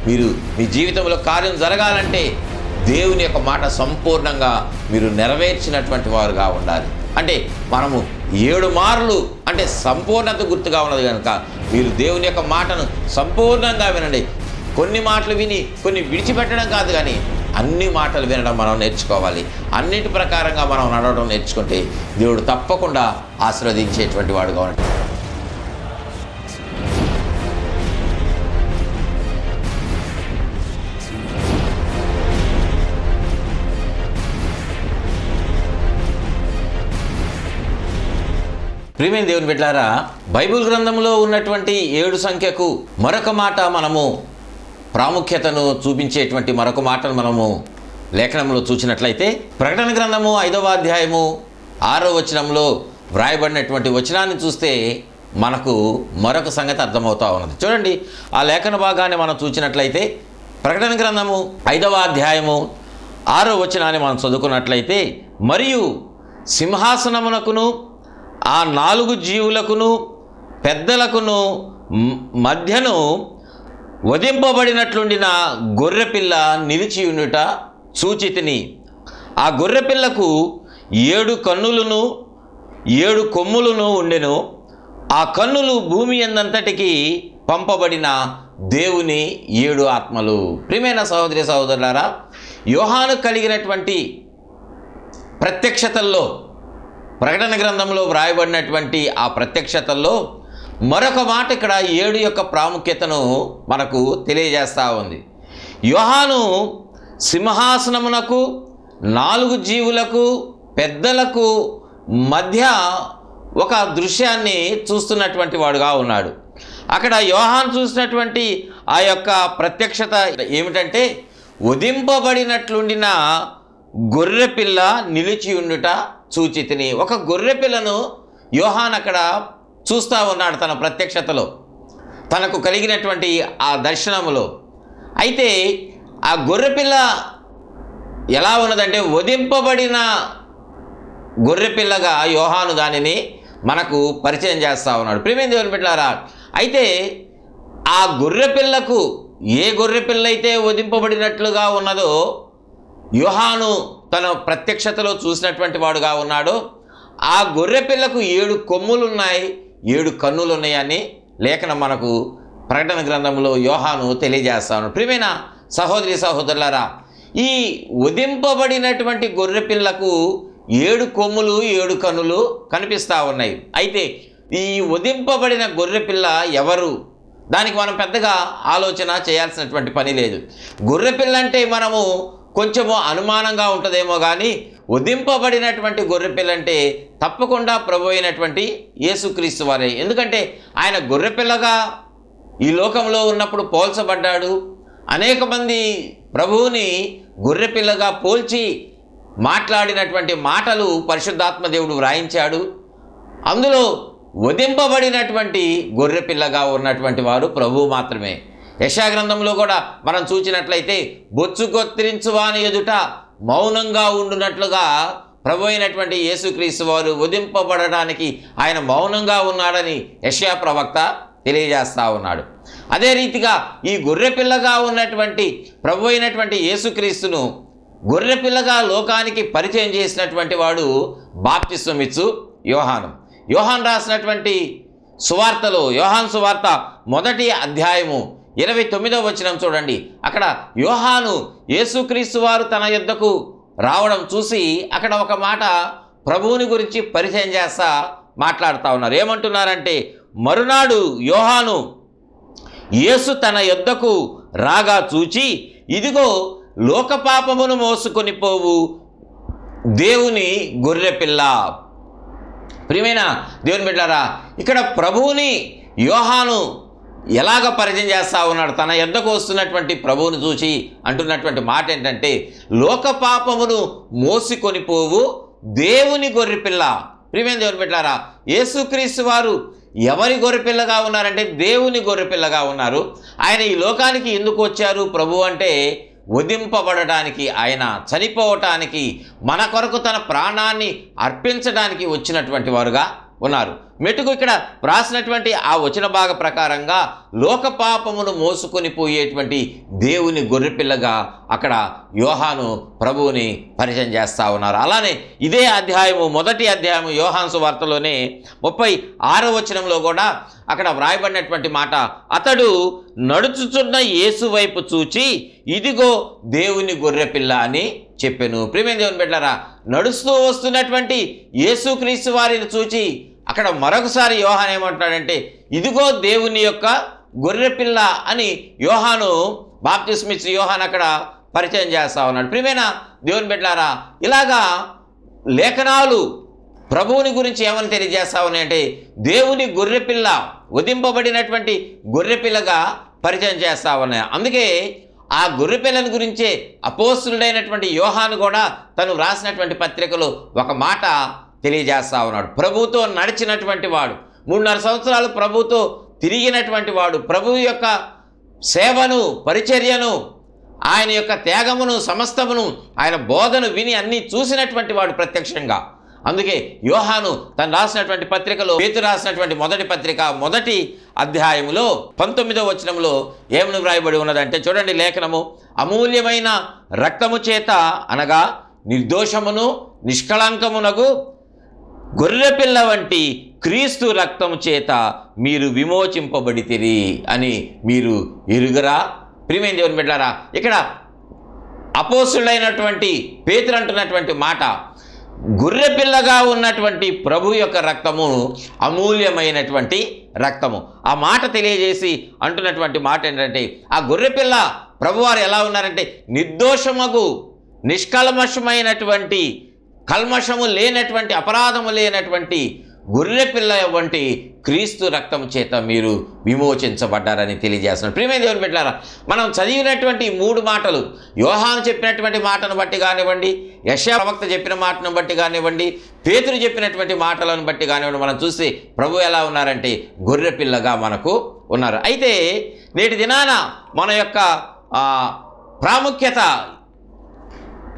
మీరు మీ జీవితంలో కార్యం జరగాలంటే దేవుని యొక్క మాట సంపూర్ణంగా మీరు నెరవేర్చినటువంటి వారుగా ఉండాలి. అంటే మనము 7 మార్లు అంటే సంపూర్ణత గుర్తుగా ఉన్నది కనుక మీరు దేవుని యొక్క మాటను సంపూర్ణంగా వినండి. కొన్ని మాటలు విని కొన్ని విడిచిపెట్టడం కాదు, కానీ అన్ని మాటలు వినడం మనం నేర్చుకోవాలి. అన్నిటి ప్రకారంగా మనం నడవడం నేర్చుకుంటే దేవుడు తప్పకుండా ఆశీర్వదించేటువంటి వాడుగా ఉంటాడు. ప్రియమైన దేవుని బిడ్డలారా, బైబిల్ గ్రంథంలో ఉన్నటువంటి 7 సంఖ్యకు మరొక మాట మనము ప్రాముఖ్యతను చూపించేటువంటి మరొక మాటను మనము లేఖనంలో చూసినట్లయితే ప్రకటన గ్రంథము 5వ అధ్యాయము 6వ వచనంలో వ్రాయబడినటువంటి వచనాన్ని చూస్తే మనకు మరొక సంగతి అర్థమవుతా ఉన్నది. చూడండి, ఆ లేఖన భాగాన్ని మనం చూసినట్లయితే ప్రకటన గ్రంథము 5వ అధ్యాయము 6వ వచనాన్ని మనం చదువుకున్నట్లయితే, మరియు సింహాసనమునకును ఆ 4 జీవులకును పెద్దలకును మధ్యను వధింపబడినట్లుండిన గొర్రెపిల్ల నిలిచి ఉండుట చూచితిని. ఆ గొర్రెపిల్లకు 7 కన్నులను 7 కొమ్ములను ఉండెను. ఆ కన్నులు భూమి యందంతటికి పంపబడిన దేవుని 7 ఆత్మలు. ప్రియమైన సహోదరి సహోదరులారా, యోహాను కలిగినటువంటి ప్రత్యక్షతల్లో, ప్రకటన గ్రంథంలో వ్రాయబడినటువంటి ఆ ప్రత్యక్షతల్లో మరొక మాట ఇక్కడ 7 యొక్క ప్రాముఖ్యతను మనకు తెలియజేస్తూ ఉంది. యోహాను సింహాసనమునకు 4 జీవులకు పెద్దలకు మధ్య ఒక దృశ్యాన్ని చూస్తున్నటువంటి వాడుగా ఉన్నాడు. అక్కడ యోహాను చూసినటువంటి ఆ యొక్క ప్రత్యక్షత ఏమిటంటే, వధింపబడినట్లుండిన గొర్రెపిల్ల నిలిచి ఉండుట చూచితిని. ఒక గొర్రెపిల్లను యోహాను అక్కడ చూస్తూ ఉన్నాడు తన ప్రత్యక్షతలో, తనకు కలిగినటువంటి ఆ దర్శనములో. అయితే ఆ గొర్రెపిల్ల ఎలా ఉన్నదంటే వధింపబడిన గొర్రెపిల్లగా యోహాను దానిని మనకు పరిచయం చేస్తూ ఉన్నాడు. ప్రియమైన దేవుని బిడ్డలారా, అయితే ఆ గొర్రెపిల్లకు ఏ గొర్రెపిల్ల అయితే వధింపబడినట్లుగా ఉన్నదో యోహాను తన ప్రత్యక్షతలో చూసినటువంటి వాడుగా ఉన్నాడో, ఆ గొర్రెపిల్లకు 7 కొమ్ములు ఉన్నాయి, 7 కన్నులు ఉన్నాయని లేఖనం మనకు ప్రకటన గ్రంథంలో యోహాను తెలియజేస్తాను. ప్రియమైన సహోదరి సహోదరులారా, ఈ వధింపబడినటువంటి గొర్రెపిల్లకు 7 కొమ్ములు 7 కన్నులు కనిపిస్తూ ఉన్నాయి. అయితే ఈ వధింపబడిన గొర్రెపిల్ల ఎవరు? దానికి మనం పెద్దగా ఆలోచన చేయాల్సినటువంటి పని లేదు. గొర్రెపిల్ల అంటే మనము కొంచెము అనుమానంగా ఉంటుందేమో, కానీ వధింపబడినటువంటి గొర్రెపిల్ల అంటే తప్పకుండా ప్రభు అయినటువంటి యేసుక్రీస్తు వారే. ఎందుకంటే ఆయన గొర్రెపిల్లగా ఈ లోకంలో ఉన్నప్పుడు పోల్చబడ్డాడు. అనేక మంది ప్రభువుని గొర్రెపిల్లగా పోల్చి మాట్లాడినటువంటి మాటలు పరిశుద్ధాత్మ దేవుడు వ్రాయించాడు. అందులో వధింపబడినటువంటి గొర్రెపిల్లగా ఉన్నటువంటి వారు ప్రభువు మాత్రమే. యెషయా గ్రంథంలో కూడా మనం చూసినట్లయితే బొచ్చు కొత్తిరించువాని ఎదుట మౌనంగా ఉండునట్లుగా ప్రభు అయినటువంటి యేసుక్రీస్తు వారు వధింపబడడానికి ఆయన మౌనంగా ఉన్నాడని యెషయా ప్రవక్త తెలియజేస్తూ ఉన్నాడు. అదే రీతిగా ఈ గొర్రెపిల్లగా ఉన్నటువంటి ప్రభు అయినటువంటి యేసుక్రీస్తును గొర్రెపిల్లగా లోకానికి పరిచయం చేసినటువంటి వాడు బాప్తిస్మమిచ్చు యోహాను. యోహాను రాసినటువంటి సువార్తలో యోహాను సువార్త 1వ అధ్యాయము 29వ వచనం చూడండి. అక్కడ యోహాను యేసుక్రీస్తు వారు తన యొద్దకు రావడం చూసి అక్కడ ఒక మాట ప్రభువుని గురించి పరిచయం చేస్తా మాట్లాడుతూ ఉన్నారు. ఏమంటున్నారంటే, మరునాడు యోహాను యేసు తన యొద్దకు రాగా చూచి, ఇదిగో లోకపాపమును మోసుకొని పోవు దేవుని గొర్రెపిల్ల. ప్రియమైన దేవుని బిడ్డలారా, ఇక్కడ ప్రభువుని యోహాను ఎలాగ పరిచయం చేస్తూ ఉన్నాడు? తన యొద్దకు వస్తున్నటువంటి ప్రభువును చూసి అంటున్నటువంటి మాట ఏంటంటే, లోక పాపమును మోసుకొని పోవు దేవుని గొర్రెపిల్ల. ప్రియమైన దేవుని బిడ్డలారా, యేసుక్రీస్తు వారు ఎవరి గొర్రెపిల్లగా ఉన్నారంటే దేవుని గొర్రెపిల్లగా ఉన్నారు. ఆయన ఈ లోకానికి ఎందుకు వచ్చారు ప్రభు అంటే, వధింపబడడానికి, ఆయన చనిపోవటానికి, మన కొరకు తన ప్రాణాన్ని అర్పించడానికి వచ్చినటువంటి వారుగా ఉన్నారు. మెటుకు ఇక్కడ వ్రాసినటువంటి ఆ వచన భాగ ప్రకారంగా లోక పాపమును మోసుకొని పోయేటువంటి దేవుని గొర్రెపిల్లగా అక్కడ యోహాను ప్రభువుని పరిచయం చేస్తూ ఉన్నారు. అలానే ఇదే అధ్యాయము, మొదటి అధ్యాయము యోహాను సువార్తలోనే 36వ వచనంలో కూడా అక్కడ వ్రాయబడినటువంటి మాట, అతడు నడుచుచున్న యేసు వైపు చూచి ఇదిగో దేవుని గొర్రెపిల్ల అని చెప్పెను. ప్రియమైన దేవుని బిడ్డలారా, నడుస్తూ వస్తున్నటువంటి యేసుక్రీస్తు వారిని చూచి అక్కడ మరొకసారి యోహాను ఏమంటాడంటే ఇదిగో దేవుని యొక్క గొర్రెపిల్ల అని యోహాను బాప్తిస్మిచ్చి యోహాను అక్కడ పరిచయం చేస్తా ఉన్నాడు. ప్రియమైన దేవుని బిడ్డలారా, ఇలాగా లేఖనాలు ప్రభువుని గురించి ఏమని తెలియజేస్తా ఉన్నాయంటే దేవుని గొర్రెపిల్ల, వధింపబడినటువంటి గొర్రెపిల్లగా పరిచయం చేస్తా ఉన్నాయి. అందుకే ఆ గొర్రెపిల్లని గురించే అపోస్తులుడైనటువంటి యోహాను కూడా తను వ్రాసినటువంటి పత్రికలో ఒక మాట తెలియజేస్తా ఉన్నాడు. ప్రభువుతో నడిచినటువంటి వాడు, 3.5 సంవత్సరాలు ప్రభువుతో తిరిగినటువంటి వాడు, ప్రభువు యొక్క సేవను, పరిచర్యను, ఆయన యొక్క త్యాగమును, సమస్తమును, ఆయన బోధను విని అన్నీ చూసినటువంటి వాడు ప్రత్యక్షంగా. అందుకే యోహాను తను రాసినటువంటి పత్రికలో, పేతురు రాసినటువంటి మొదటి పత్రిక మొదటి అధ్యాయములో 19వ వచనంలో ఏమని వ్రాయబడి ఉన్నదంటే చూడండి లేఖనము, అమూల్యమైన రక్తము చేత అనగా నిర్దోషమును నిష్కళంకమునగు గొర్రెపిల్ల వంటి క్రీస్తు రక్తము చేత మీరు విమోచింపబడితిరి అని మీరు ఎరుగరా. ప్రియమైన దేవుని బిడ్డలారా, ఇక్కడ అపోస్తులైనటువంటి పేతురు అంటున్నటువంటి మాట, గొర్రెపిల్లగా ఉన్నటువంటి ప్రభు యొక్క రక్తము అమూల్యమైనటువంటి రక్తము. ఆ మాట తెలియజేసి అంటున్నటువంటి మాట ఏంటంటే, ఆ గొర్రెపిల్ల ప్రభువారు ఎలా ఉన్నారంటే నిర్దోషమగు నిష్కల్మషమైనటువంటి, కల్మషము లేనటువంటి, అపరాధము లేనటువంటి గొర్రెపిల్ల వంటి క్రీస్తు రక్తం చేత మీరు విమోచించబడ్డారని తెలియజేస్తున్నారు. ప్రియమైన దేవుని బిడ్డలారా, మనం చదివినటువంటి 3 మాటలు, యోహాను చెప్పినటువంటి మాటను బట్టి కానివ్వండి, యెషయా ప్రవక్త చెప్పిన మాటను బట్టి కానివ్వండి, పేతురు చెప్పినటువంటి మాటలను బట్టి కానివ్వండి, మనం చూస్తే ప్రభు ఎలా ఉన్నారంటే గొర్రెపిల్లగా మనకు ఉన్నారు. అయితే నేటి దినాన మన యొక్క ప్రాముఖ్యత,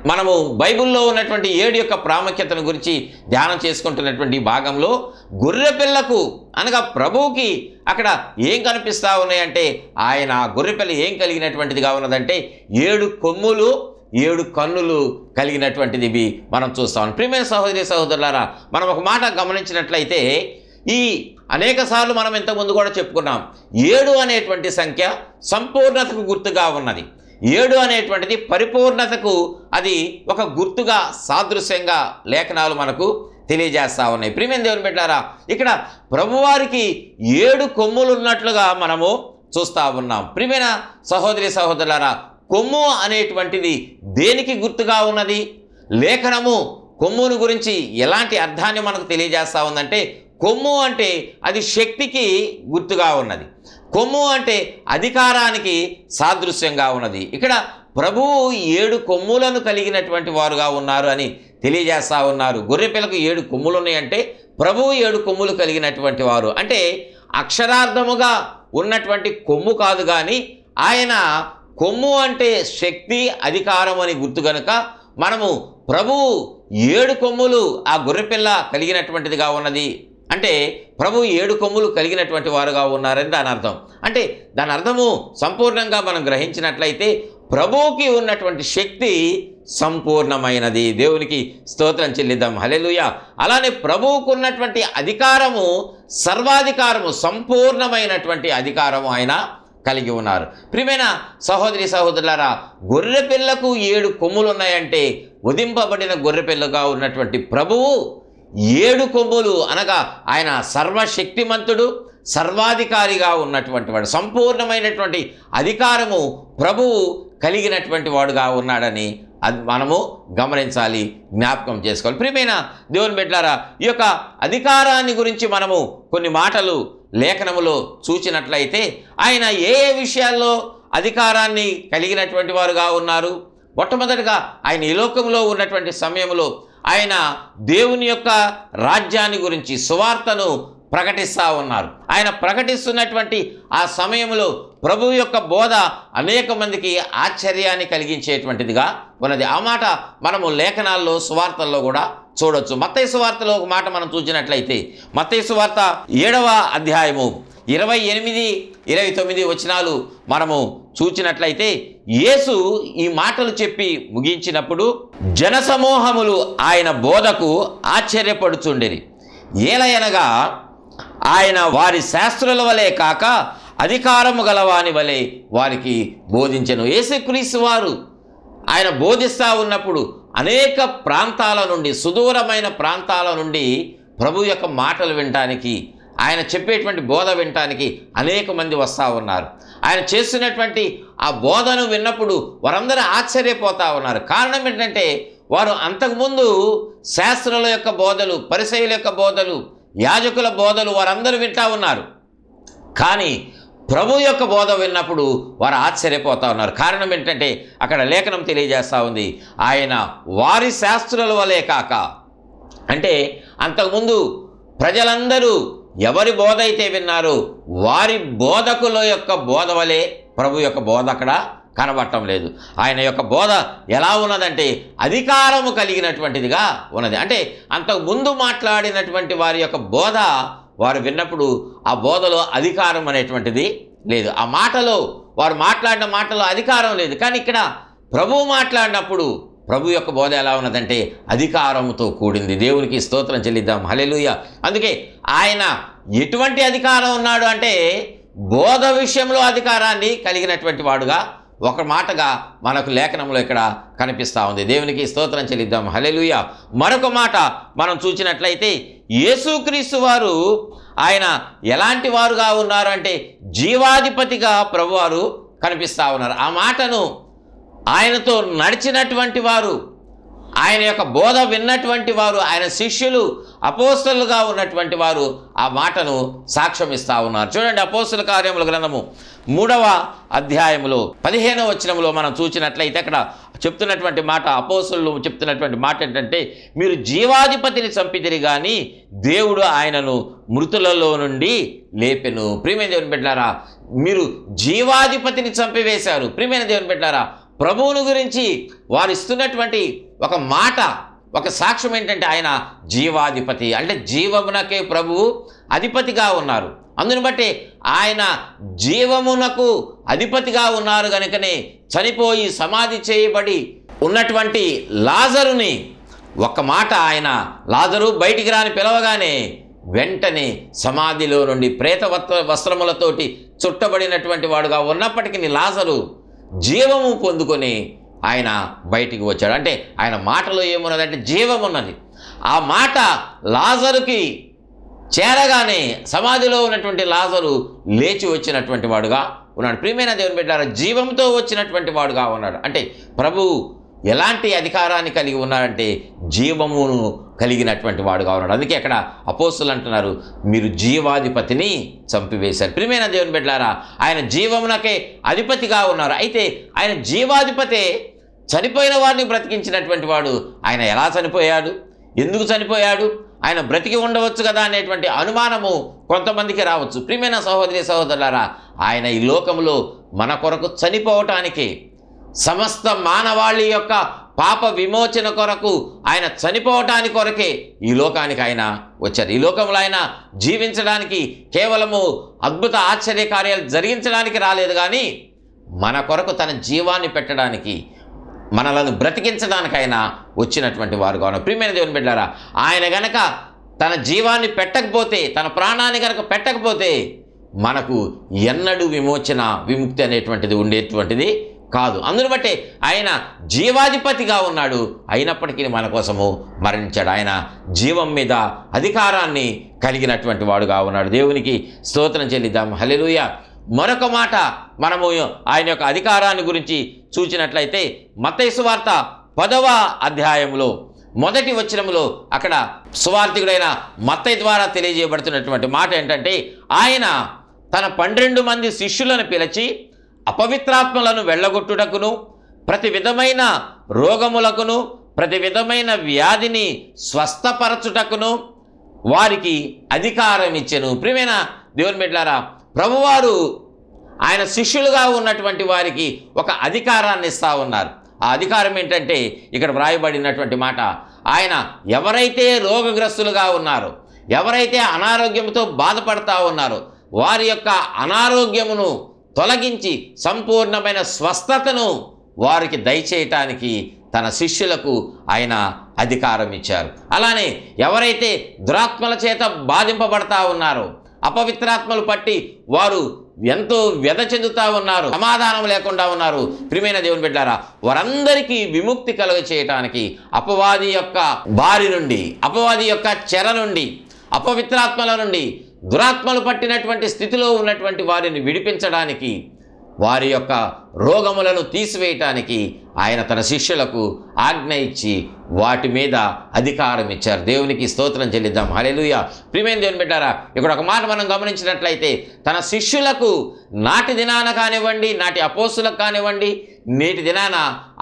మనము బైబిల్లో ఉన్నటువంటి 7 యొక్క ప్రాముఖ్యతను గురించి ధ్యానం చేసుకుంటున్నటువంటి భాగంలో గొర్రెపిల్లకు అనగా ప్రభువుకి అక్కడ ఏం కనిపిస్తూ ఉన్నాయంటే, ఆయన గొర్రెపిల్ల ఏం కలిగినటువంటిదిగా ఉన్నదంటే 7 కొమ్ములు 7 కన్నులు కలిగినటువంటిది ఇవి మనం చూస్తాం. ప్రియమైన సహోదరి సహోదరులారా, మనం ఒక మాట గమనించినట్లయితే ఈ అనేక సార్లు మనం ఇంతకుముందు కూడా చెప్పుకున్నాం, 7 అనేటువంటి సంఖ్య సంపూర్ణతకు గుర్తుగా ఉన్నది. 7 అనేటువంటిది పరిపూర్ణతకు అది ఒక గుర్తుగా, సాదృశ్యంగా లేఖనాలు మనకు తెలియజేస్తూ ఉన్నాయి. ప్రియమైన దేవుని బిడ్డలారా, ఇక్కడ ప్రభువారికి 7 కొమ్ములు ఉన్నట్లుగా మనము చూస్తూ ఉన్నాం. ప్రియమైన సహోదరి సహోదరులారా, కొమ్ము అనేటువంటిది దేనికి గుర్తుగా ఉన్నది? లేఖనము కొమ్మును గురించి ఎలాంటి అర్థాన్ని మనకు తెలియజేస్తూ ఉందంటే, కొమ్ము అంటే అది శక్తికి గుర్తుగా ఉన్నది, కొమ్ము అంటే అధికారానికి సాదృశ్యంగా ఉన్నది. ఇక్కడ ప్రభువు 7 కొమ్ములను కలిగినటువంటి వారుగా ఉన్నారు అని తెలియజేస్తూ ఉన్నారు. గొర్రెపిల్లకు 7 కొమ్ములు ఉన్నాయంటే ప్రభువు 7 కొమ్ములు కలిగినటువంటి వారు అంటే అక్షరార్థముగా ఉన్నటువంటి కొమ్ము కాదు, కానీ ఆయన కొమ్ము అంటే శక్తి, అధికారం అని గుర్తు కనుక మనము ప్రభువు 7 కొమ్ములు ఆ గొర్రెపిల్ల కలిగినటువంటిదిగా ఉన్నది అంటే ప్రభు 7 కొమ్ములు కలిగినటువంటి వారుగా ఉన్నారని దాని అర్థం. అంటే దాని అర్థము సంపూర్ణంగా మనం గ్రహించినట్లయితే ప్రభువుకి ఉన్నటువంటి శక్తి సంపూర్ణమైనది. దేవునికి స్తోత్రం చెల్లిద్దాం, హల్లెలూయా. అలానే ప్రభువుకు ఉన్నటువంటి అధికారము సర్వాధికారము, సంపూర్ణమైనటువంటి అధికారము ఆయన కలిగి ఉన్నారు. ప్రియమైన సహోదరి సహోదరులారా, గొర్రెపిల్లకు 7 కొమ్ములు ఉన్నాయంటే వధింపబడిన గొర్రెపిల్లగా ఉన్నటువంటి ప్రభువు 7 కొమ్ములు అనగా ఆయన సర్వశక్తిమంతుడు, సర్వాధికారిగా ఉన్నటువంటి వాడు, సంపూర్ణమైనటువంటి అధికారము ప్రభువు కలిగినటువంటి వాడుగా ఉన్నాడని అది మనము గమనించాలి, జ్ఞాపకం చేసుకోవాలి. ప్రియమైన దేవుని బిడ్డలారా, ఈ యొక్క అధికారాన్ని గురించి మనము కొన్ని మాటలు లేఖనములో చూచినట్లయితే ఆయన ఏ ఏ విషయాల్లో అధికారాన్ని కలిగినటువంటి వారుగా ఉన్నారు? మొట్టమొదటిగా ఆయన ఈ లోకంలో ఉన్నటువంటి సమయంలో ఆయన దేవుని యొక్క రాజ్యాన్ని గురించి సువార్తను ప్రకటిస్తూ ఉన్నారు. ఆయన ప్రకటిస్తున్నటువంటి ఆ సమయంలో ప్రభువు యొక్క బోధ అనేక మందికి ఆశ్చర్యాన్ని కలిగించేటువంటిదిగా ఉన్నది. ఆ మాట మనము లేఖనాల్లో, సువార్తల్లో కూడా చూడొచ్చు. మత్తయి సువార్తలో ఒక మాట మనం చూసినట్లయితే మత్తయి సువార్త 7వ అధ్యాయము 28, 29 వచనాలు మనము చూచినట్లయితే యేసు ఈ మాటలు చెప్పి ముగించినప్పుడు జనసమూహములు ఆయన బోధకు ఆశ్చర్యపడుచుండిరి. ఏలయనగా ఆయన వారి శాస్త్రుల వలె కాక అధికారము గలవాని వలె వారికి బోధించెను. యేసుక్రీస్తు వారు ఆయన బోధిస్తూ ఉన్నప్పుడు అనేక ప్రాంతాల నుండి, సుదూరమైన ప్రాంతాల నుండి ప్రభు యొక్క మాటలు వినటానికి, ఆయన చెప్పేటువంటి బోధ వినటానికి అనేక మంది వస్తూ ఉన్నారు. ఆయన చేస్తున్నటువంటి ఆ బోధను విన్నప్పుడు వారందరూ ఆశ్చర్యపోతూ ఉన్నారు. కారణం ఏంటంటే వారు అంతకుముందు శాస్త్రుల యొక్క బోధలు, పరిసయ్యుల యొక్క బోధలు, యాజకుల బోధలు వారందరూ వింటూ ఉన్నారు. కానీ ప్రభు యొక్క బోధ విన్నప్పుడు వారు ఆశ్చర్యపోతూ ఉన్నారు. కారణం ఏంటంటే అక్కడ లేఖనం తెలియజేస్తూ ఉంది, ఆయన వారి శాస్త్రుల వలె కాక, అంటే అంతకుముందు ప్రజలందరూ ఎవరి బోధ అయితే విన్నారో వారి బోధకుల యొక్క బోధ వలె ప్రభు యొక్క బోధ అక్కడ కనబడటం లేదు. ఆయన యొక్క బోధ ఎలా ఉన్నదంటే అధికారము కలిగినటువంటిదిగా ఉన్నది. అంటే అంతకుముందు మాట్లాడినటువంటి వారి యొక్క బోధ వారు విన్నప్పుడు ఆ బోధలో అధికారం అనేటువంటిది లేదు. ఆ మాటలో వారు మాట్లాడిన మాటలో అధికారం లేదు. కానీ ఇక్కడ ప్రభువు మాట్లాడినప్పుడు ప్రభు యొక్క బోధ ఎలా ఉన్నదంటే అధికారంతో కూడింది. దేవునికి స్తోత్రం చెల్లిద్దాం. హల్లెలూయా. అందుకే ఆయన ఎటువంటి అధికారం ఉన్నాడు అంటే బోధ విషయంలో అధికారాన్ని కలిగినటువంటి వాడుగా ఒక మాటగా మనకు లేఖనంలో ఇక్కడ కనిపిస్తూ ఉంది. దేవునికి స్తోత్రం చెల్లిద్దాం. హల్లెలూయా. మరొక మాట మనం చూసినట్లయితే యేసుక్రీస్తు వారు ఆయన ఎలాంటి వారుగా ఉన్నారు అంటే జీవాధిపతిగా ప్రభువారు కనిపిస్తూ ఉన్నారు. ఆ మాటను ఆయనతో నడిచినటువంటి వారు, ఆయన యొక్క బోధ విన్నటువంటి వారు, ఆయన శిష్యులు అపోస్తలుగా ఉన్నటువంటి వారు ఆ మాటను సాక్ష్యం ఇస్తూ ఉన్నారు. చూడండి, అపోస్తల కార్యముల గ్రంథము 3వ అధ్యాయములో 15వ వచనములో మనం చూసినట్లయితే అక్కడ చెప్తున్నటువంటి మాట, అపోస్తలులు చెప్తున్నటువంటి మాట ఏంటంటే, మీరు జీవాధిపతిని చంపితిరి కానీ దేవుడు ఆయనను మృతులలో నుండి లేపెను. ప్రియమైన దేవుని బిడ్డలారా, మీరు జీవాధిపతిని చంపివేశారు. ప్రియమైన దేవుని బిడ్డలారా, ప్రభువును గురించి వారు ఇస్తున్నటువంటి ఒక మాట, ఒక సాక్ష్యం ఏంటంటే ఆయన జీవాధిపతి, అంటే జీవమునకే ప్రభువు అధిపతిగా ఉన్నారు. అందుని బట్టి ఆయన జీవమునకు అధిపతిగా ఉన్నారు కనుకనే చనిపోయి సమాధి చేయబడి ఉన్నటువంటి లాజరుని ఒక్క మాట ఆయన లాజరు బయటికి రాని పిలవగానే వెంటనే సమాధిలో నుండి ప్రేత వస్త్రములతోటి చుట్టబడినటువంటి వాడుగా ఉన్నప్పటికీ లాజరు జీవము పొందుకొని ఆయన బయటికి వచ్చాడు. అంటే ఆయన మాటలో ఏమున్నదంటే జీవం ఉన్నది. ఆ మాట లాజరుకి చేరగానే సమాధిలో ఉన్నటువంటి లాజరు లేచి వచ్చినటువంటి వాడుగా ఉన్నాడు. ప్రియమైన దేవుని బిడ్డలారా, జీవంతో వచ్చినటువంటి వాడుగా ఉన్నాడు. అంటే ప్రభువు ఎలాంటి అధికారాన్ని కలిగి ఉన్నాడంటే జీవమును కలిగినటువంటి వాడుగా ఉన్నాడు. అందుకే అక్కడ అపోస్తులు అంటున్నారు, మీరు జీవాధిపతిని చంపివేశారు. ప్రియమైన దేవుని బిడ్డలారా, ఆయన జీవమునకే అధిపతిగా ఉన్నారు. అయితే ఆయన జీవాధిపతే చనిపోయిన వారిని బ్రతికించినటువంటి వాడు. ఆయన ఎలా చనిపోయాడు, ఎందుకు చనిపోయాడు, ఆయన బ్రతికి ఉండవచ్చు కదా అనేటువంటి అనుమానము కొంతమందికి రావచ్చు. ప్రియమైన సహోదరి సహోదరులారా, ఆయన ఈ లోకంలో మన కొరకు చనిపోవటానికి, సమస్త మానవాళి యొక్క పాప విమోచన కొరకు ఆయన చనిపోవటానికి కొరకే ఈ లోకానికి ఆయన వచ్చారు. ఈ లోకంలో ఆయన జీవించడానికి, కేవలము అద్భుత ఆశ్చర్య కార్యాలు జరిగించడానికి రాలేదు, కానీ మన కొరకు తన జీవాన్ని పెట్టడానికి, మనలను బ్రతికించడానికి ఆయన వచ్చినటువంటి వారుగా ఉన్నారు. ప్రియమైన దేవుని బిడ్డలారా, ఆయన గనక తన జీవాన్ని పెట్టకపోతే, తన ప్రాణాన్ని గనక పెట్టకపోతే మనకు ఎన్నడూ విముక్తి అనేటువంటిది ఉండేటువంటిది కాదు. అందును బట్టి ఆయన జీవాధిపతిగా ఉన్నాడు, అయినప్పటికీ మన కోసము మరణించాడు. ఆయన జీవం మీద అధికారాన్ని కలిగినటువంటి వాడుగా ఉన్నాడు. దేవునికి స్తోత్రం చెల్లిద్దాం. హల్లెలూయా. మరొక మాట మనము ఆయన యొక్క అధికారాన్ని గురించి చూసినట్లయితే మత్తయి సువార్త 10వ అధ్యాయంలో 1వ వచనములో అక్కడ సువార్తికుడైన మత్తయి ద్వారా తెలియజేయబడుతున్నటువంటి మాట ఏంటంటే, ఆయన తన 12 మంది శిష్యులను పిలిచి అపవిత్రాత్మలను వెళ్ళగొట్టుటకును, ప్రతి విధమైన రోగములకును, ప్రతి విధమైన వ్యాధిని స్వస్థపరచుటకును వారికి అధికారం ఇచ్చెను. ప్రియమైన దేవుని బిడ్డలారా, ప్రభువారు ఆయన శిష్యులుగా ఉన్నటువంటి వారికి ఒక అధికారాన్ని ఇస్తూ ఉన్నారు. ఆ అధికారం ఏంటంటే ఇక్కడ వ్రాయబడినటువంటి మాట, ఆయన ఎవరైతే రోగగ్రస్తులుగా ఉన్నారో, ఎవరైతే అనారోగ్యంతో బాధపడతా ఉన్నారో వారి యొక్క అనారోగ్యమును తొలగించి సంపూర్ణమైన స్వస్థతను వారికి దయచేయటానికి తన శిష్యులకు ఆయన అధికారం ఇచ్చారు. అలానే ఎవరైతే దురాత్మల చేత బాధింపబడతా ఉన్నారో, అపవిత్రాత్మలు పట్టి వారు ఎంతో వ్యధ చెందుతా ఉన్నారు, సమాధానం లేకుండా ఉన్నారు, ప్రియమైన దేవుని బిడ్డలారా, వారందరికీ విముక్తి కలుగ చేయటానికి అపవాది యొక్క బారి నుండి, అపవాది యొక్క చెర నుండి, అపవిత్రాత్మల నుండి, దురాత్మలు పట్టినటువంటి స్థితిలో ఉన్నటువంటి వారిని విడిపించడానికి, వారి యొక్క రోగములను తీసివేయటానికి ఆయన తన శిష్యులకు ఆజ్ఞ ఇచ్చి వాటి మీద అధికారం ఇచ్చారు. దేవునికి స్తోత్రం చెల్లిద్దాం. హల్లెలూయా. ప్రియమైన దేవుని బిడ్డారా, ఇక్కడ ఒక మాట మనం గమనించినట్లయితే తన శిష్యులకు నాటి దినాన కానివ్వండి, నాటి అపోస్తులకు కానివ్వండి, నేటి దినాన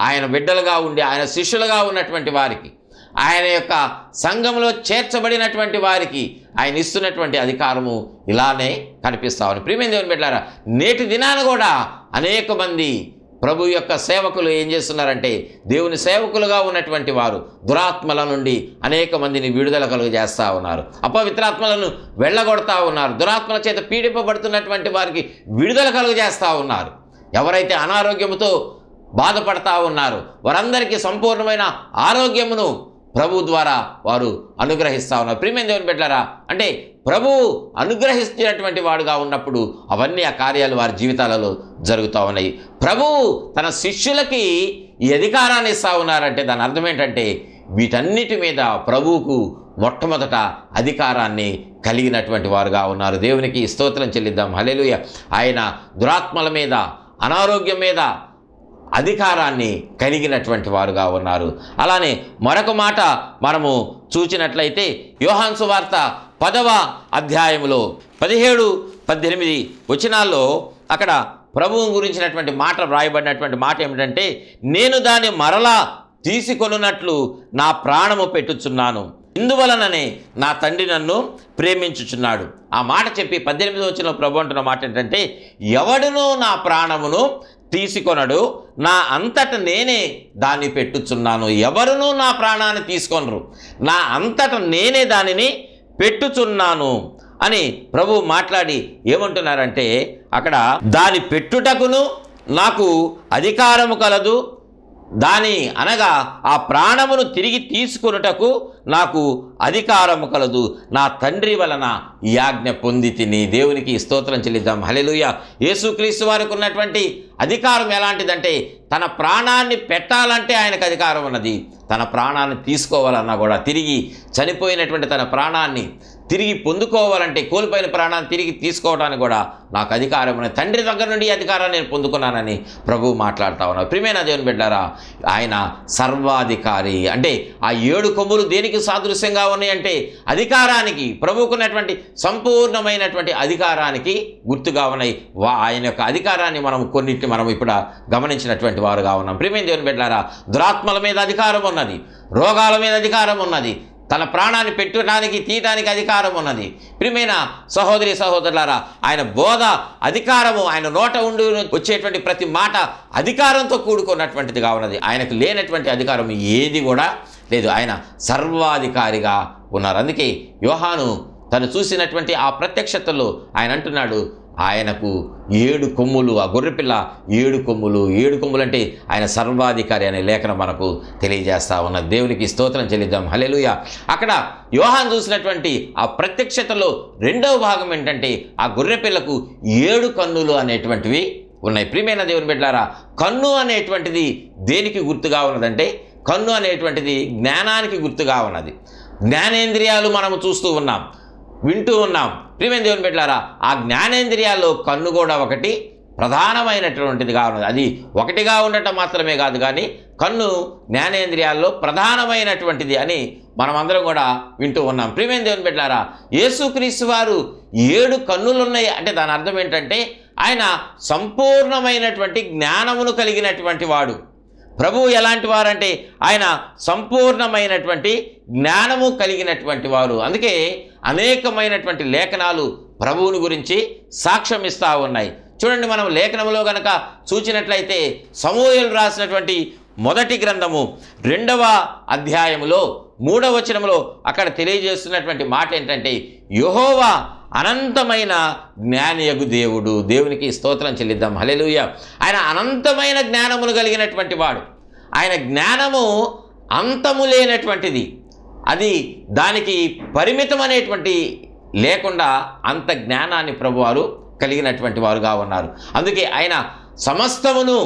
ఆయన బిడ్డలుగా ఉండి ఆయన శిష్యులుగా ఉన్నటువంటి వారికి, ఆయన యొక్క సంఘంలో చేర్చబడినటువంటి వారికి ఆయన ఇస్తున్నటువంటి అధికారము ఇలానే కనిపిస్తా ఉంది. ప్రియమైన దేవుని బిడ్డలారా, నేటి దినాన కూడా అనేక మంది ప్రభు యొక్క సేవకులు ఏం చేస్తున్నారంటే, దేవుని సేవకులుగా ఉన్నటువంటి వారు దురాత్మల నుండి అనేక మందిని విడుదల కలుగజేస్తూ ఉన్నారు, అపవిత్రాత్మలను వెళ్ళగొడతా ఉన్నారు, దురాత్మల చేత పీడింపబడుతున్నటువంటి వారికి విడుదల కలుగజేస్తూ ఉన్నారు. ఎవరైతే అనారోగ్యముతో బాధపడతా ఉన్నారు వారందరికీ సంపూర్ణమైన ఆరోగ్యమును ప్రభు ద్వారా వారు అనుగ్రహిస్తూ ఉన్నారు. ప్రియమైన దేవుని బిడ్డలారా, అంటే ప్రభువు అనుగ్రహిస్తున్నటువంటి వాడుగా ఉన్నప్పుడు అవన్నీ ఆ కార్యాలు వారి జీవితాలలో జరుగుతూ ఉన్నాయి. ప్రభువు తన శిష్యులకి ఈ అధికారాన్ని ఇస్తూ ఉన్నారంటే దాని అర్థం ఏంటంటే వీటన్నిటి మీద ప్రభువుకు మొట్టమొదట అధికారాన్ని కలిగినటువంటి వారుగా ఉన్నారు. దేవునికి స్తోత్రం చెల్లిద్దాం. హల్లెలూయా. ఆయన దురాత్మల మీద, అనారోగ్యం మీద అధికారాన్ని కలిగినటువంటి వారుగా ఉన్నారు. అలానే మరొక మాట మనము చూచినట్లయితే యోహాను సువార్త 10వ అధ్యాయంలో 17-18 వచనాల్లో అక్కడ ప్రభువు గురించినటువంటి మాట వ్రాయబడినటువంటి మాట ఏమిటంటే, నేను దాన్ని మరలా తీసుకొనున్నట్లు నా ప్రాణము పెట్టుచున్నాను, ఇందువలననే నా తండ్రి నన్ను ప్రేమించుచున్నాడు. ఆ మాట చెప్పి 18వ వచనంలో ప్రభు అంటున్న మాట ఏంటంటే, ఎవడునూ నా ప్రాణమును తీసుకొనడు, నా అంతట నేనే దాన్ని పెట్టుచున్నాను. ఎవరునూ నా ప్రాణాన్ని తీసుకొనరు, నా అంతట నేనే దానిని పెట్టుచున్నాను అని ప్రభు మాట్లాడి ఏమంటున్నారంటే, అక్కడ దాని పెట్టుటకును నాకు అధికారము కలదు, దాని అనగా ఆ ప్రాణమును తిరిగి తీసుకొనుటకు నాకు అధికారము కలదు, నా తండ్రి వలన ఈ ఆజ్ఞ పొంది తిని. దేవునికి స్తోత్రం చెల్లిద్దాం. హల్లెలూయా. యేసుక్రీస్తు వారికి ఉన్నటువంటి అధికారం ఎలాంటిదంటే, తన ప్రాణాన్ని పెట్టాలంటే ఆయనకు అధికారం ఉన్నది, తన ప్రాణాన్ని తీసుకోవాలన్నా కూడా, తిరిగి చనిపోయినటువంటి తన ప్రాణాన్ని తిరిగి పొందుకోవాలంటే, కోల్పోయిన ప్రాణాన్ని తిరిగి తీసుకోవడానికి కూడా నాకు అధికారం ఉన్నది, తండ్రి దగ్గర నుండి అధికారాన్ని నేను పొందుకున్నానని ప్రభువు మాట్లాడుతూ ఉన్నారు. ప్రియమైన దేవుని బిడ్డారా, ఆయన సర్వాధికారి. అంటే ఆ 7 కొమ్ములు దేనికి సాదృశ్యంగా ఉన్నాయంటే అధికారానికి, ప్రభువుకున్నటువంటి సంపూర్ణమైనటువంటి అధికారానికి గుర్తుగా ఉన్నాయి. ఆయన యొక్క అధికారాన్ని కొన్నిటిని మనం ఇప్పుడు గమనించినటువంటి వారుగా ఉన్నాం. ప్రియమైన దేవుని బిడ్డారా, దురాత్మల మీద అధికారం ఉన్నది, రోగాల మీద అధికారం ఉన్నది, తన ప్రాణాన్ని పెట్టడానికి తీయటానికి అధికారం ఉన్నది. ప్రియమైన సహోదరి సహోదరులారా, ఆయన బోధ అధికారము, ఆయన నోట ఉండి వచ్చేటువంటి ప్రతి మాట అధికారంతో కూడుకున్నటువంటిదిగా ఉన్నది. ఆయనకు లేనటువంటి అధికారం ఏది కూడా లేదు. ఆయన సర్వాధికారిగా ఉన్నారు. అందుకే యోహాను తను చూసినటువంటి ఆ ప్రత్యక్షతలో ఆయన అంటున్నాడు, ఆయనకు 7 కొమ్ములు, ఆ గొర్రెపిల్ల 7 కొమ్ములు. 7 కొమ్ములు అంటే ఆయన సర్వాధికారి అనే లేఖనం మనకు తెలియజేస్తా ఉన్నది. దేవునికి స్తోత్రం చెల్లిద్దాం. హల్లెలూయా. అక్కడ యోహాను చూసినటువంటి ఆ ప్రత్యక్షతలో 2వ భాగం ఏంటంటే, ఆ గొర్రెపిల్లకు 7 కన్నులు అనేటువంటివి ఉన్నాయి. ప్రియమైన దేవుని బిడ్డలారా, కన్ను అనేటువంటిది దేనికి గుర్తుగా ఉన్నదంటే, కన్ను అనేటువంటిది జ్ఞానానికి గుర్తుగా ఉన్నది. జ్ఞానేంద్రియాలు మనము చూస్తూ ఉన్నాం, వింటూ ఉన్నాం. ప్రియమైన దేవుని బిడ్డలారా, ఆ జ్ఞానేంద్రియాల్లో కన్ను కూడా ఒకటి ప్రధానమైనటువంటిదిగా ఉన్నది. అది ఒకటిగా ఉండటం మాత్రమే కాదు, కానీ కన్ను జ్ఞానేంద్రియాల్లో ప్రధానమైనటువంటిది అని మనమందరం కూడా వింటూ ఉన్నాం. ప్రియమైన దేవుని బిడ్డలారా, యేసుక్రీస్తు వారు 7 కన్నులు ఉన్నాయి అంటే దాని అర్థం ఏంటంటే, ఆయన సంపూర్ణమైనటువంటి జ్ఞానమును కలిగినటువంటి వాడు. ప్రభువు ఎలాంటి వారంటే ఆయన సంపూర్ణమైనటువంటి జ్ఞానము కలిగినటువంటి వారు. అందుకే అనేకమైనటువంటి లేఖనాలు ప్రభువుని గురించి సాక్ష్యం ఇస్తూ ఉన్నాయి. చూడండి, మనం లేఖనంలో కనుక చూచినట్లయితే సమూయేలు రాసినటువంటి మొదటి గ్రంథము 2వ అధ్యాయములో 3వ వచనంలో అక్కడ తెలియజేస్తున్నటువంటి మాట ఏంటంటే, యెహోవా అనంతమైన జ్ఞానియగు దేవుడు. దేవునికి స్తోత్రం చెల్లిద్దాం. హల్లెలూయా. ఆయన అనంతమైన జ్ఞానమును కలిగినటువంటి వాడు. ఆయన జ్ఞానము అంతము లేనటువంటిది. అది దానికి పరిమితం అనేటువంటి లేకుండా అంత జ్ఞానాన్ని ప్రభువారు కలిగినటువంటి వారుగా ఉన్నారు. అందుకే ఆయన సమస్తమును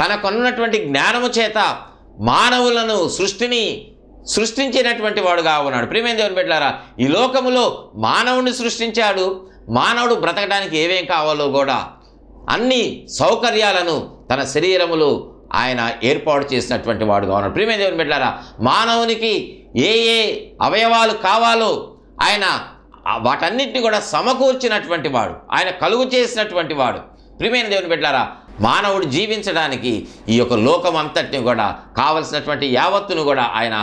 తనకున్నటువంటి జ్ఞానము చేత మానవులను సృష్టించినటువంటి వాడుగా ఉన్నాడు. ప్రియమైన దేవుని బిడ్డలారా, ఈ లోకములో మానవుని సృష్టించాడు. మానవుడు బ్రతకడానికి ఏమేం కావాలో కూడా అన్ని సౌకర్యాలను తన శరీరములో ఆయన ఏర్పాటు చేసినటువంటి వాడుగా ఉన్నాడు. ప్రియమైన దేవుని బిడ్డలారా, మానవునికి ఏ ఏ అవయవాలు కావాలో ఆయన వాటన్నిటిని కూడా సమకూర్చినటువంటి వాడు, ఆయన కలుగు చేసినటువంటి వాడు. ప్రియమైన దేవుని బిడ్డలారా, మానవుడు జీవించడానికి ఈ యొక్క లోకం అంతటిని కూడా కావలసినటువంటి యావత్తును కూడా ఆయన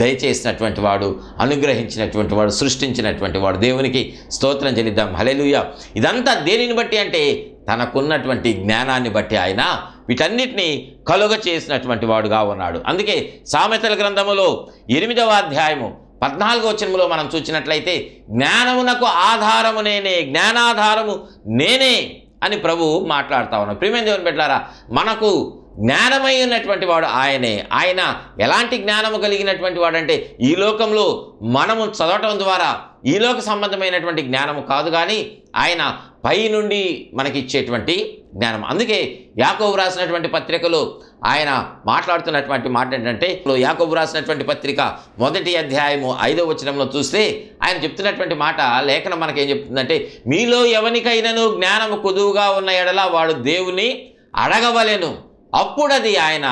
దయచేసినటువంటి వాడు, అనుగ్రహించినటువంటి వాడు, సృష్టించినటువంటి వాడు. దేవునికి స్తోత్రం చెల్లిద్దాం. హల్లెలూయా. ఇదంతా దేనిని బట్టి అంటే తనకున్నటువంటి జ్ఞానాన్ని బట్టి ఆయన వీటన్నిటినీ కలుగ చేసినటువంటి వాడుగా ఉన్నాడు. అందుకే సామెతల గ్రంథములో 8వ అధ్యాయము 14వ వచనములో మనం చూసినట్లయితే, జ్ఞానమునకు ఆధారము నేనే, జ్ఞానాధారము నేనే అని ప్రభువు మాట్లాడుతూ ఉన్నాడు. ప్రియమైన దేవుని బిడ్డలారా, మనకు జ్ఞానమై ఉన్నటువంటి వాడు ఆయనే. ఆయన ఎలాంటి జ్ఞానము కలిగినటువంటి వాడంటే, ఈ లోకంలో మనము చదవటం ద్వారా ఈ లోక సంబంధమైనటువంటి జ్ఞానము కాదు, కానీ ఆయన పై నుండి మనకిచ్చేటువంటి జ్ఞానం. అందుకే యాకోబు రాసినటువంటి పత్రికలో ఆయన మాట్లాడుతున్నటువంటి మాట ఏంటంటే, యాకోబు రాసినటువంటి పత్రిక 1వ అధ్యాయము 5వ వచనంలో చూస్తే ఆయన చెప్తున్నటువంటి మాట, లేఖనం మనకేం చెప్తుందంటే, మీలో ఎవనికైనాను జ్ఞానము కొదువుగా ఉన్న ఎడల వాడు దేవుని అడగవలెను, అప్పుడది ఆయన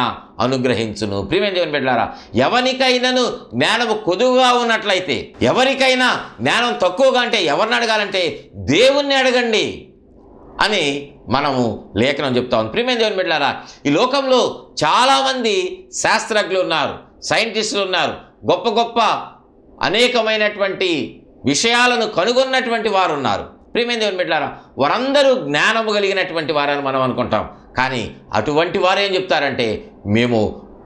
అనుగ్రహించును. ప్రియమైన దేవుని బిడ్డలారా, ఎవరికైనాను జ్ఞానము కొదువుగా ఉన్నట్లయితే, ఎవరికైనా జ్ఞానం తక్కువగా అంటే ఎవరిని అడగాలంటే దేవుణ్ణి అడగండి అని మనము లేఖనం చెప్తాం. ప్రియమైన దేవుని బిడ్డలారా, ఈ లోకంలో చాలామంది శాస్త్రజ్ఞులు ఉన్నారు, సైంటిస్టులు ఉన్నారు, గొప్ప గొప్ప అనేకమైనటువంటి విషయాలను కనుగొన్నటువంటి వారు ఉన్నారు. ప్రియమైన దేవుని బిడ్డలారా, వారందరూ జ్ఞానము కలిగినటువంటి వారని మనం అనుకుంటాం. కానీ అటువంటి వారు ఏం చెప్తారంటే, మేము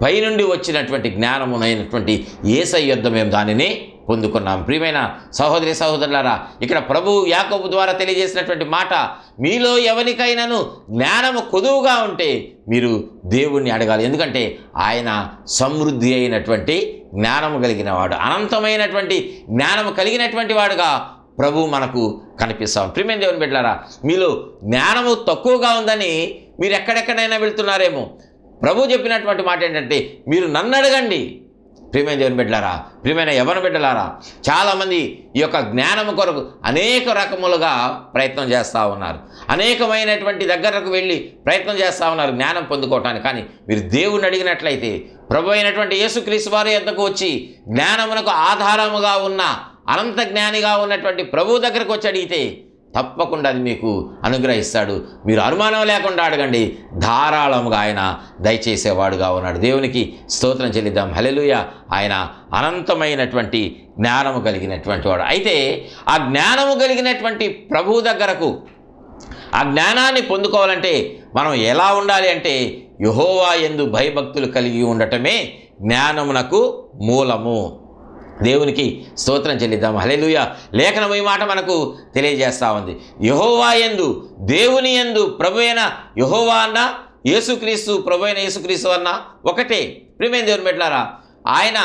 పైనుండి వచ్చినటువంటి జ్ఞానమునైనటువంటి యేసయ్య యొద్ద మేము దానిని పొందుకున్నాం. ప్రియమైన సహోదరి సహోదరులారా, ఇక్కడ ప్రభువు యాకోబు ద్వారా తెలియజేసినటువంటి మాట, మీలో ఎవరికైనాను జ్ఞానము కొదువుగా ఉంటే మీరు దేవుణ్ణి అడగాలి. ఎందుకంటే ఆయన సమృద్ధి అయినటువంటి జ్ఞానము కలిగిన వాడు, అనంతమైనటువంటి జ్ఞానము కలిగినటువంటి వాడుగా ప్రభు మనకు కనిపిస్తాం. ప్రియమైన దేవుని బిడ్డలారా, మీలో జ్ఞానము తక్కువగా ఉందని మీరు ఎక్కడెక్కడైనా వెళ్తున్నారేమో. ప్రభు చెప్పినటువంటి మాట ఏంటంటే, మీరు నన్ను అడగండి. ప్రియమైన దేవుని బిడ్డలారా, ప్రియమైన యవ్వన బిడ్డలారా, చాలామంది ఈ యొక్క జ్ఞానము కొరకు అనేక రకములుగా ప్రయత్నం చేస్తూ ఉన్నారు, అనేకమైనటువంటి దగ్గరకు వెళ్ళి ప్రయత్నం చేస్తూ ఉన్నారు జ్ఞానం పొందుకోవటానికి. కానీ మీరు దేవుణ్ణి అడిగినట్లయితే, ప్రభు అయినటువంటి యేసుక్రీస్తు వారి యొద్దకు వచ్చి జ్ఞానమునకు ఆధారముగా ఉన్న అనంత జ్ఞానిగా ఉన్నటువంటి ప్రభు దగ్గరకు వచ్చి అడిగితే తప్పకుండా అది మీకు అనుగ్రహిస్తాడు. మీరు అనుమానం లేకుండా అడగండి, ధారాళముగా ఆయన దయచేసేవాడుగా ఉన్నాడు. దేవునికి స్తోత్రం చెల్లిద్దాం. హల్లెలూయా. ఆయన అనంతమైనటువంటి జ్ఞానము కలిగినటువంటి వాడు. అయితే ఆ జ్ఞానము కలిగినటువంటి ప్రభువు దగ్గరకు ఆ జ్ఞానాన్ని పొందుకోవాలంటే మనం ఎలా ఉండాలి అంటే, యెహోవా యందు భయభక్తులు కలిగి ఉండటమే జ్ఞానమునకు మూలము. దేవునికి స్తోత్రం చెల్లిద్దాం. హల్లెలూయా. లేఖనం ఈ మాట మనకు తెలియజేస్తూ ఉంది. యెహోవా యందు, దేవుని యందు, ప్రభు అయిన యెహోవా అన్న యేసుక్రీస్తు, ప్రభు అయిన యేసుక్రీస్తు అన్న ఒకటే. ప్రియమైన దేవుని బిడ్డలారా, ఆయన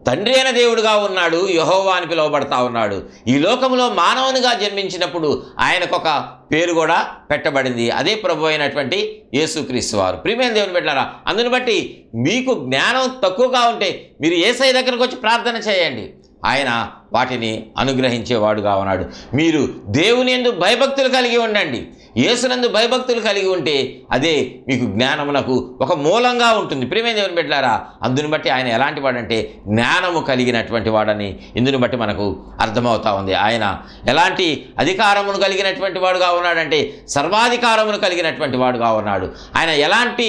తండ్రి అయిన దేవుడుగా ఉన్నాడు, యెహోవా అని పిలువబడతా ఉన్నాడు. ఈ లోకంలో మానవునిగా జన్మించినప్పుడు ఆయనకొక పేరు కూడా పెట్టబడింది, అదే ప్రభు అయినటువంటి యేసుక్రీస్తు వారు. ప్రియమైన దేవుని బిడ్డలారా, అందుని బట్టి మీకు జ్ఞానం తక్కువగా ఉంటే మీరు యేసయ్య దగ్గరకు వచ్చి ప్రార్థన చేయండి, ఆయన వాటిని అనుగ్రహించేవాడుగా ఉన్నాడు. మీరు దేవుని యందు భయభక్తులు కలిగి ఉండండి. యేసునందు భయభక్తులు కలిగి ఉంటే అదే మీకు జ్ఞానమునకు ఒక మూలంగా ఉంటుంది. ప్రియమైన దేవుని బిడ్డలారా, అందుని బట్టి ఆయన ఎలాంటి వాడంటే జ్ఞానము కలిగినటువంటి వాడని ఇందుని బట్టి మనకు అర్థమవుతా ఉంది. ఆయన ఎలాంటి అధికారమును కలిగినటువంటి వాడుగా ఉన్నాడంటే సర్వాధికారమును కలిగినటువంటి వాడుగా ఉన్నాడు. ఆయన ఎలాంటి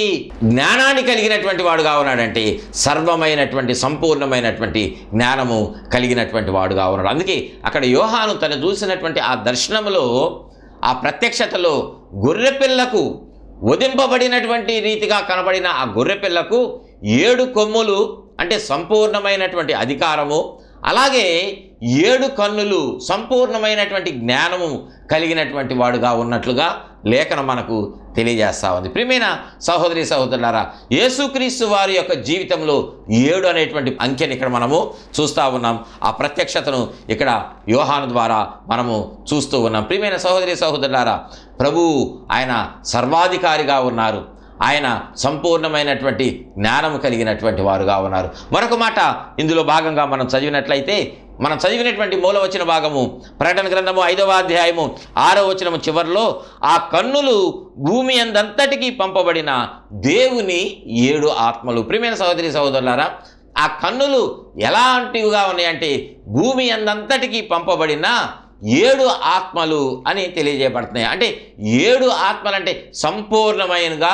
జ్ఞానాన్ని కలిగినటువంటి వాడుగా ఉన్నాడంటే సర్వమైనటువంటి సంపూర్ణమైనటువంటి జ్ఞానము కలిగినటువంటి వాడుగా ఉన్నాడు. అందుకే అక్కడ యోహాను తను చూసినటువంటి ఆ దర్శనములో, ఆ ప్రత్యక్షతలో గొర్రెపిల్లకు వధింపబడినటువంటి రీతిగా కనబడిన ఆ గొర్రెపిల్లకు 7 కొమ్ములు అంటే సంపూర్ణమైనటువంటి అధికారము, అలాగే 7 కన్నులు సంపూర్ణమైనటువంటి జ్ఞానము కలిగినటువంటి వాడుగా ఉన్నట్లుగా లేఖనం మనకు తెలియజేస్తూ ఉంది. ప్రియమైన సహోదరి సహోదరులారా, యేసుక్రీస్తు వారి యొక్క జీవితంలో 7 అనేటువంటి అంకెని ఇక్కడ మనము చూస్తూ ఉన్నాం. ఆ ప్రత్యక్షతను ఇక్కడ యోహాను ద్వారా మనము చూస్తూ ఉన్నాం. ప్రియమైన సహోదరి సహోదరులారా, ప్రభువు ఆయన సర్వాధికారిగా ఉన్నారు. ఆయన సంపూర్ణమైనటువంటి జ్ఞానము కలిగినటువంటి వారుగా ఉన్నారు. మరొక మాట ఇందులో భాగంగా మనం చదివినట్లయితే, మనం చదివినటువంటి మూలవచన భాగము ప్రకటన గ్రంథము 5వ అధ్యాయము 6వ వచనము చివరిలో, ఆ కన్నులు భూమి అందంతటికీ పంపబడిన దేవుని 7 ఆత్మలు. ప్రియమైన సహోదరి సహోదరులారా, ఆ కన్నులు ఎలాంటివిగా ఉన్నాయంటే భూమి అందంతటికీ పంపబడిన 7 ఆత్మలు అని తెలియజేయబడుతున్నాయి. అంటే 7 ఆత్మలు అంటే సంపూర్ణమైనగా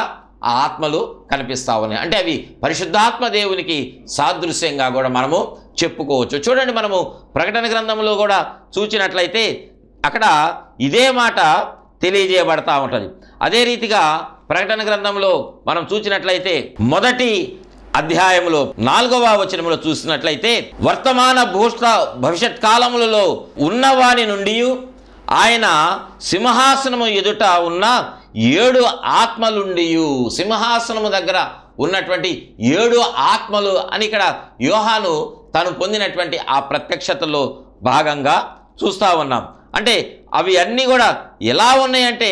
ఆ ఆత్మలు కనిపిస్తూ ఉన్నాయి. అంటే అవి పరిశుద్ధాత్మ దేవునికి సాదృశ్యంగా కూడా మనము చెప్పుకోవచ్చు. చూడండి, మనము ప్రకటన గ్రంథంలో కూడా చూసినట్లయితే అక్కడ ఇదే మాట తెలియజేయబడతా ఉంటుంది. అదే రీతిగా ప్రకటన గ్రంథంలో మనం చూసినట్లయితే మొదటి అధ్యాయంలో 4వ వచనంలో చూసినట్లయితే, వర్తమాన భవిష్యత్ కాలములలో ఉన్నవాని నుండి ఆయన సింహాసనము ఎదుట ఉన్న 7 ఆత్మలుండియు, సింహాసనము దగ్గర ఉన్నటువంటి 7 ఆత్మలు అని ఇక్కడ యోహాను తను పొందినటువంటి ఆ ప్రత్యక్షతలో భాగంగా చూస్తూ ఉన్నాం. అంటే అవి అన్నీ కూడా ఎలా ఉన్నాయంటే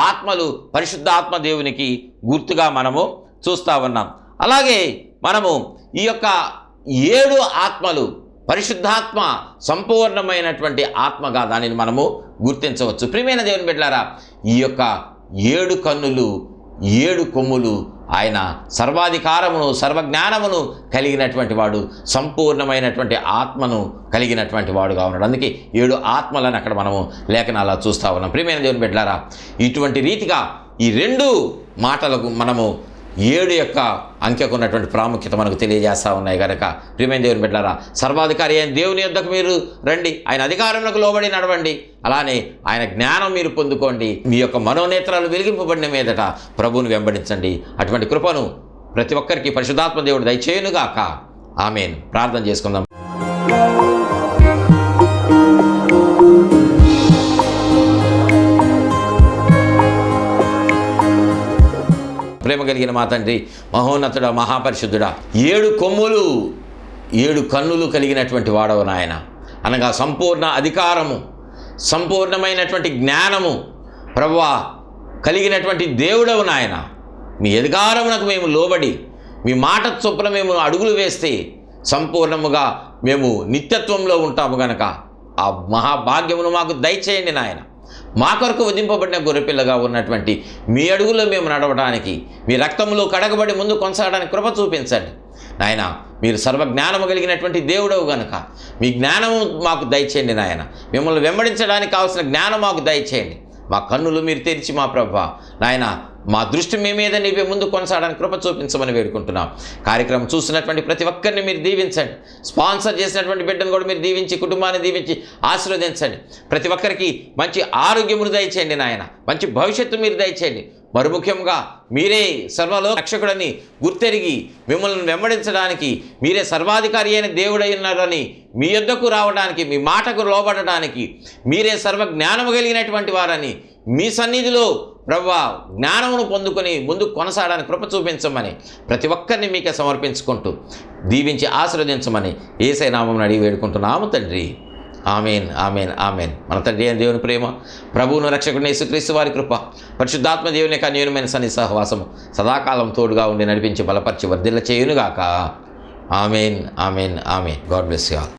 ఆత్మలు పరిశుద్ధ ఆత్మ దేవునికి గుర్తుగా మనము చూస్తూ ఉన్నాం. అలాగే మనము ఈ యొక్క 7 ఆత్మలు పరిశుద్ధాత్మ సంపూర్ణమైనటువంటి ఆత్మగా దానిని మనము గుర్తించవచ్చు. ప్రియమైన దేవుని బిడ్డలారా, ఈ యొక్క 7 కన్నులు 7 కొమ్ములు, ఆయన సర్వాధికారమును సర్వజ్ఞానమును కలిగినటువంటి వాడు, సంపూర్ణమైనటువంటి ఆత్మను కలిగినటువంటి వాడుగా ఉన్నాడు. అందుకే 7 ఆత్మలను అక్కడ మనము లేఖనాల్లో చూస్తూ ఉన్నాం. ప్రియమైన దేవుని బిడ్డలారా, ఇటువంటి రీతిగా ఈ 2 మాటలకు మనము 7 యొక్క అంకెకు ఉన్నటువంటి ప్రాముఖ్యత మనకు తెలియజేస్తూ ఉన్నాయి కనుక, ప్రియమైన దేవుని బిడ్డలారా, సర్వాధికారి అయిన దేవుని యొద్దకు మీరు రండి, ఆయన అధికారంలోకి లోబడి నడవండి, అలానే ఆయన జ్ఞానం మీరు పొందుకోండి, మీ యొక్క మనోనేత్రాలు వెలిగింపబడిన మీదట ప్రభువును వెంబడించండి. అటువంటి కృపను ప్రతి ఒక్కరికి పరిశుద్ధాత్మ దేవుడు దయచేయునుగాక. ఆమేన్. ప్రార్థన చేసుకుందాం. ప్రేమ కలిగిన మా తండ్రి, మహోన్నతుడా, మహాపరిశుద్ధుడా, 7 కొమ్ములు 7 కన్నులు కలిగినటువంటి వాడవు నాయన. అనగా సంపూర్ణ అధికారము, సంపూర్ణమైనటువంటి జ్ఞానము ప్రభువా కలిగినటువంటి దేవుడవు నాయన. మీ అధికారమునకు మేము లోబడి మీ మాట చొప్పున మేము అడుగులు వేస్తే సంపూర్ణముగా మేము నిత్యత్వంలో ఉంటాము గనక ఆ మహాభాగ్యమును మాకు దయచేయండి నాయన. మా కొరకు వధింపబడిన గొర్రెపిల్లగా ఉన్నటువంటి మీ అడుగులో మేము నడవడానికి, మీ రక్తంలో కడగబడి ముందు కొనసాగడానికి కృప చూపించండి నాయన. మీరు సర్వజ్ఞానము కలిగినటువంటి దేవుడవు గనుక మీ జ్ఞానము మాకు దయచేయండి నాయన. మిమ్మల్ని వెంబడించడానికి కావాల్సిన జ్ఞానం మాకు దయచేయండి. మా కన్నులు మీరు తెరిచి మా ప్రభువా నాయన, మా దృష్టి మీ మీద నీవే ముందు కొనసాగడానికి కృప చూపించమని వేడుకుంటున్నాం. కార్యక్రమం చూస్తున్నటువంటి ప్రతి ఒక్కరిని మీరు దీవించండి. స్పాన్సర్ చేసినటువంటి బిడ్డను కూడా మీరు దీవించి, కుటుంబాన్ని దీవించి ఆశీర్వదించండి. ప్రతి ఒక్కరికి మంచి ఆరోగ్యమును దయచేయండి నాయన, మంచి భవిష్యత్తు మీరు దయచేయండి. మరి ముఖ్యంగా మీరే సర్వలో రక్షకుడని గుర్తెరిగి మిమ్మల్ని వెంబడించడానికి, మీరే సర్వాధికారి అయిన దేవుడై ఉన్నారని మీ యొద్దకు రావడానికి, మీ మాటకు లోబడడానికి, మీరే సర్వ జ్ఞానము కలిగినటువంటి వారని మీ సన్నిధిలో ప్రభువా జ్ఞానమును పొందుకొని ముందుకు కొనసాగడానికి కృప చూపించమని ప్రతి ఒక్కరిని మీకే సమర్పించుకుంటూ దీవించి ఆశీర్వదించమని యేసయ్య నామమున అడిగి వేడుకుంటున్నాము తండ్రి. ఆమేన్, ఆమేన్, ఆమేన్. మన తండ్రి అయిన దేవుని ప్రేమ, ప్రభువును రక్షకుని యేసుక్రీస్తు వారి కృప, పరిశుద్ధాత్మ దేవుని యొక్క అన్యోన్యమైన సన్నిధి సహవాసము సదాకాలం తోడుగా ఉండి నడిపించి బలపరిచి వర్ధిల్ల చేయునుగాక. Amen, amen, amen. God bless you all.